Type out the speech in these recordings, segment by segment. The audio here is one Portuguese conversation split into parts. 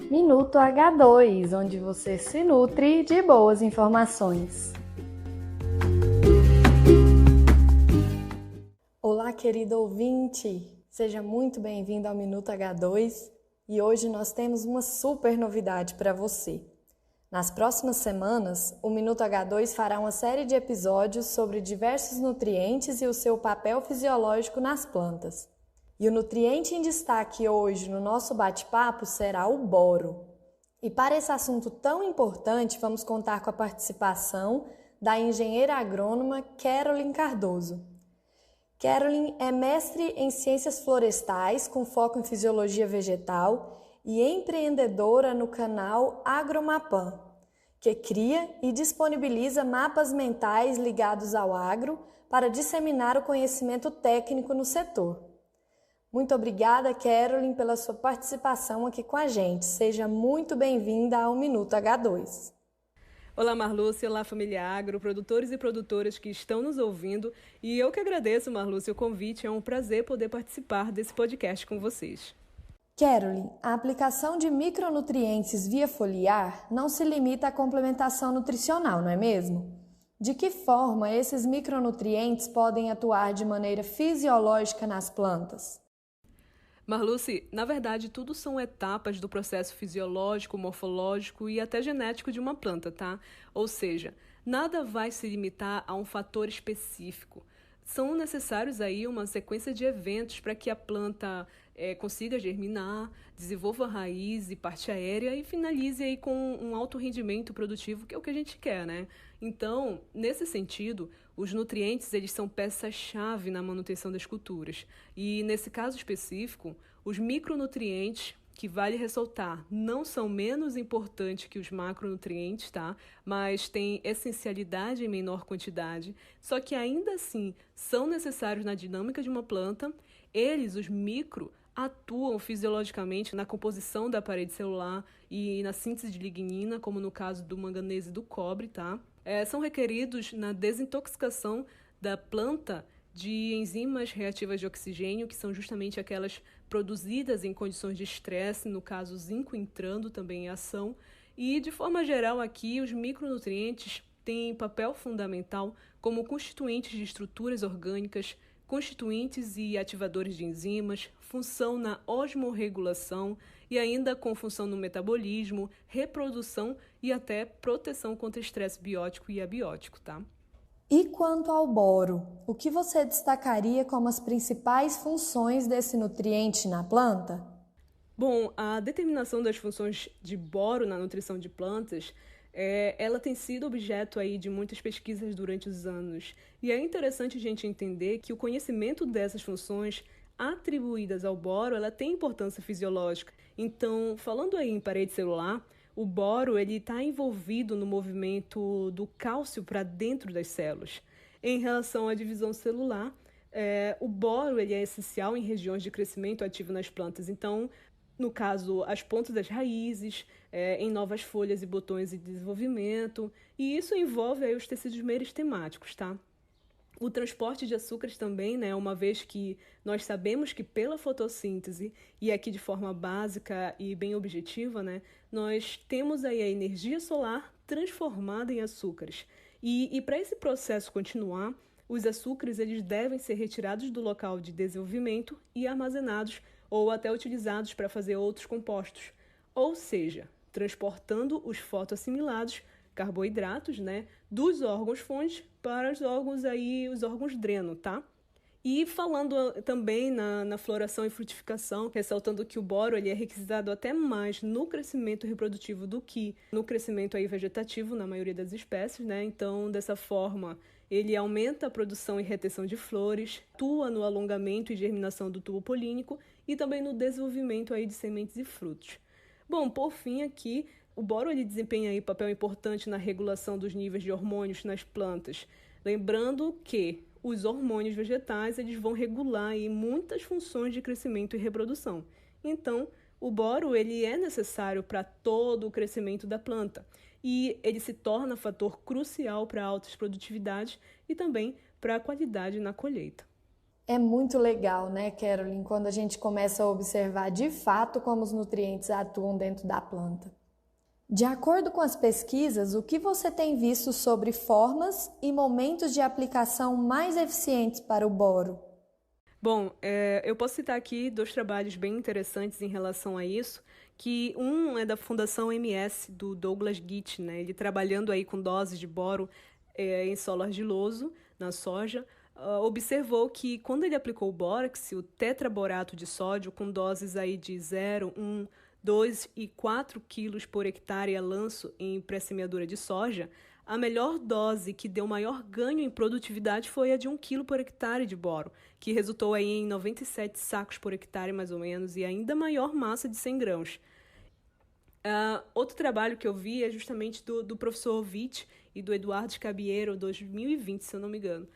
Minuto H2, onde você se nutre de boas informações. Olá, querido ouvinte! Seja muito bem-vindo ao Minuto H2 e hoje nós temos uma super novidade para você. Nas próximas semanas, o Minuto H2 fará uma série de episódios sobre diversos nutrientes e o seu papel fisiológico nas plantas. E o nutriente em destaque hoje no nosso bate-papo será o boro. E para esse assunto tão importante, vamos contar com a participação da engenheira agrônoma Caroline Cardoso. Caroline é mestre em Ciências Florestais, com foco em Fisiologia Vegetal e empreendedora no canal Agromapan, que cria e disponibiliza mapas mentais ligados ao agro para disseminar o conhecimento técnico no setor. Muito obrigada, Caroline, pela sua participação aqui com a gente. Seja muito bem-vinda ao Minuto H2. Olá, Marlúcia, olá, família Agro, produtores e produtoras que estão nos ouvindo. E eu que agradeço, Marlúcia, o convite. É um prazer poder participar desse podcast com vocês. Caroline, a aplicação de micronutrientes via foliar não se limita à complementação nutricional, não é mesmo? De que forma esses micronutrientes podem atuar de maneira fisiológica nas plantas? Marluce, na verdade, tudo são etapas do processo fisiológico, morfológico e até genético de uma planta, tá? Ou seja, nada vai se limitar a um fator específico. São necessários aí uma sequência de eventos para que a planta consiga germinar, desenvolva raiz e parte aérea e finalize aí com um alto rendimento produtivo, que é o que a gente quer, né? Então, nesse sentido, os nutrientes eles são peça-chave na manutenção das culturas. E, nesse caso específico, os micronutrientes, que vale ressaltar, não são menos importantes que os macronutrientes, tá? Mas têm essencialidade em menor quantidade, só que ainda assim são necessários na dinâmica de uma planta. Eles, os micro, atuam fisiologicamente na composição da parede celular e na síntese de lignina, como no caso do manganês e do cobre, tá? São requeridos na desintoxicação da planta de enzimas reativas de oxigênio, que são justamente aquelas produzidas em condições de estresse, no caso o zinco entrando também em ação. E, de forma geral, aqui os micronutrientes têm papel fundamental como constituintes de estruturas orgânicas, constituintes e ativadores de enzimas, função na osmorregulação e ainda com função no metabolismo, reprodução e até proteção contra estresse biótico e abiótico, tá? E quanto ao boro, o que você destacaria como as principais funções desse nutriente na planta? Bom, a determinação das funções de boro na nutrição de plantas ela tem sido objeto aí de muitas pesquisas durante os anos. E é interessante a gente entender que o conhecimento dessas funções atribuídas ao boro, ela tem importância fisiológica. Então, falando aí em parede celular, o boro está envolvido no movimento do cálcio para dentro das células. Em relação à divisão celular, o boro ele é essencial em regiões de crescimento ativo nas plantas. Então, no caso, as pontas das raízes, em novas folhas e botões de desenvolvimento, e isso envolve aí os tecidos meristemáticos, tá? O transporte de açúcares também, né, uma vez que nós sabemos que pela fotossíntese, e aqui de forma básica e bem objetiva, né, nós temos aí a energia solar transformada em açúcares. E para esse processo continuar, os açúcares eles devem ser retirados do local de desenvolvimento e armazenados ou até utilizados para fazer outros compostos, ou seja, transportando os fotoassimilados, carboidratos, né, dos órgãos-fonte para os órgãos dreno, tá? E falando também na floração e frutificação, ressaltando que o boro ele é requisitado até mais no crescimento reprodutivo do que no crescimento aí vegetativo, na maioria das espécies, né? Então, dessa forma, ele aumenta a produção e retenção de flores, atua no alongamento e germinação do tubo polínico e também no desenvolvimento aí de sementes e frutos. Bom, por fim aqui, o boro ele desempenha aí papel importante na regulação dos níveis de hormônios nas plantas. Lembrando que os hormônios vegetais eles vão regular aí muitas funções de crescimento e reprodução. Então, o boro ele é necessário para todo o crescimento da planta e ele se torna fator crucial para altas produtividades e também para a qualidade na colheita. É muito legal, né, Caroline, quando a gente começa a observar de fato como os nutrientes atuam dentro da planta. De acordo com as pesquisas, o que você tem visto sobre formas e momentos de aplicação mais eficientes para o boro? Bom, eu posso citar aqui 2 trabalhos bem interessantes em relação a isso, que um é da Fundação MS, do Douglas Gitt, né? Ele trabalhando aí com doses de boro em solo argiloso, na soja, observou que quando ele aplicou o bórax, o tetraborato de sódio, com doses aí de 0, 1, 2 e 4 quilos por hectare a lanço em pré-semeadura de soja, a melhor dose que deu maior ganho em produtividade foi a de 1 quilo por hectare de boro, que resultou aí em 97 sacos por hectare, mais ou menos, e ainda maior massa de 100 grãos. Outro trabalho que eu vi é justamente do professor Witt e do Eduardo Scabiero, 2020, se eu não me engano.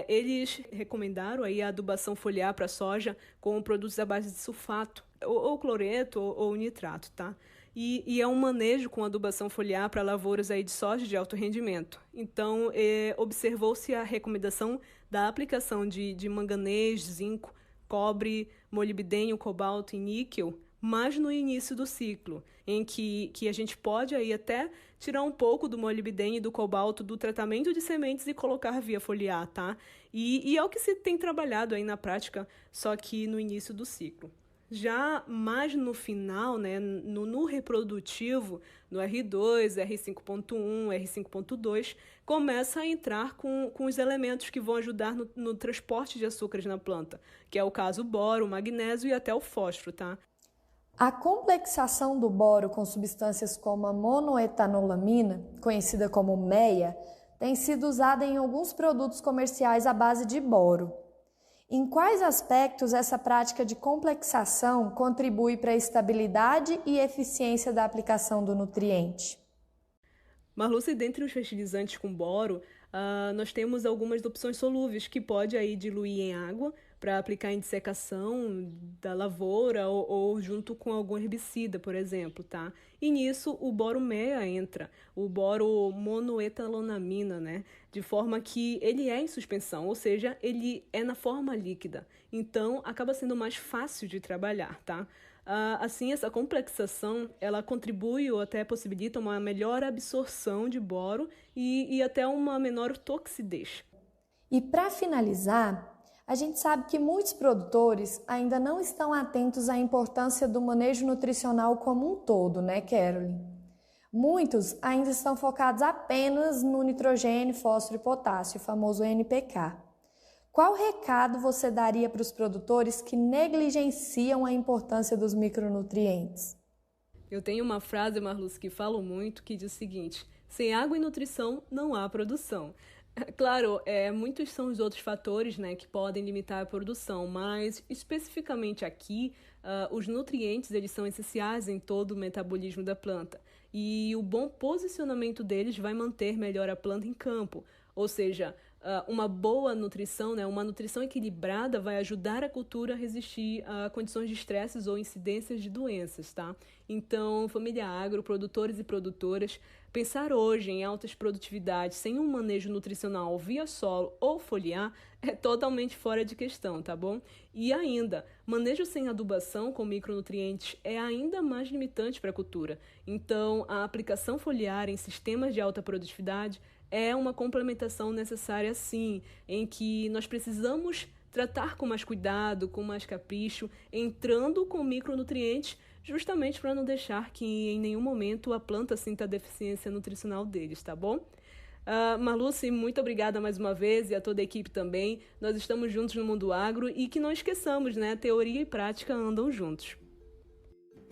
Eles recomendaram aí a adubação foliar para soja com produtos à base de sulfato, ou cloreto ou nitrato, tá? E é um manejo com adubação foliar para lavouras aí de soja de alto rendimento. Então, observou-se a recomendação da aplicação de manganês, zinco, cobre, molibdênio, cobalto e níquel, mas no início do ciclo, em que a gente pode aí até tirar um pouco do molibdênio e do cobalto do tratamento de sementes e colocar via foliar, tá? E é o que se tem trabalhado aí na prática, só que no início do ciclo. Já mais no final, né, no reprodutivo, no R2, R5.1, R5.2, começa a entrar com os elementos que vão ajudar no transporte de açúcares na planta, que é o caso boro, o magnésio e até o fósforo, tá? A complexação do boro com substâncias como a monoetanolamina, conhecida como MEA, tem sido usada em alguns produtos comerciais à base de boro. Em quais aspectos essa prática de complexação contribui para a estabilidade e eficiência da aplicação do nutriente? Marluce, dentre os fertilizantes com boro, nós temos algumas opções solúveis que pode aí diluir em água para aplicar em dissecação da lavoura ou junto com algum herbicida, por exemplo, tá? E nisso o boro MEA entra, o boro monoetalonamina, né? De forma que ele é em suspensão, ou seja, ele é na forma líquida. Então, acaba sendo mais fácil de trabalhar, tá? Assim, essa complexação, ela contribui ou até possibilita uma melhor absorção de boro e até uma menor toxidez. E para finalizar, a gente sabe que muitos produtores ainda não estão atentos à importância do manejo nutricional como um todo, né, Caroline? Muitos ainda estão focados apenas no nitrogênio, fósforo e potássio, o famoso NPK. Qual recado você daria para os produtores que negligenciam a importância dos micronutrientes? Eu tenho uma frase, Marluz, que falo muito, que diz o seguinte: sem água e nutrição não há produção. Claro, muitos são os outros fatores, né, que podem limitar a produção, mas especificamente aqui, os nutrientes eles são essenciais em todo o metabolismo da planta. E o bom posicionamento deles vai manter melhor a planta em campo, ou seja, uma boa nutrição, né, uma nutrição equilibrada vai ajudar a cultura a resistir a condições de estresses ou incidências de doenças, tá? Então, família agro, produtores e produtoras, pensar hoje em altas produtividades sem um manejo nutricional via solo ou foliar é totalmente fora de questão, tá bom? E ainda, manejo sem adubação com micronutrientes é ainda mais limitante para a cultura. Então, a aplicação foliar em sistemas de alta produtividade é uma complementação necessária, sim, em que nós precisamos tratar com mais cuidado, com mais capricho, entrando com micronutrientes, justamente para não deixar que em nenhum momento a planta sinta a deficiência nutricional deles, tá bom? Marluce, muito obrigada mais uma vez e a toda a equipe também. Nós estamos juntos no Mundo Agro e que não esqueçamos, né? Teoria e prática andam juntos.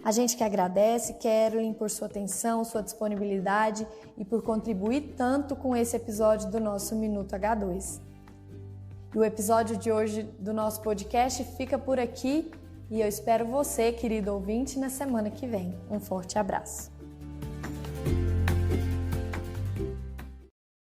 A gente que agradece, Caroline, por sua atenção, sua disponibilidade e por contribuir tanto com esse episódio do nosso Minuto H2. E o episódio de hoje do nosso podcast fica por aqui e eu espero você, querido ouvinte, na semana que vem. Um forte abraço.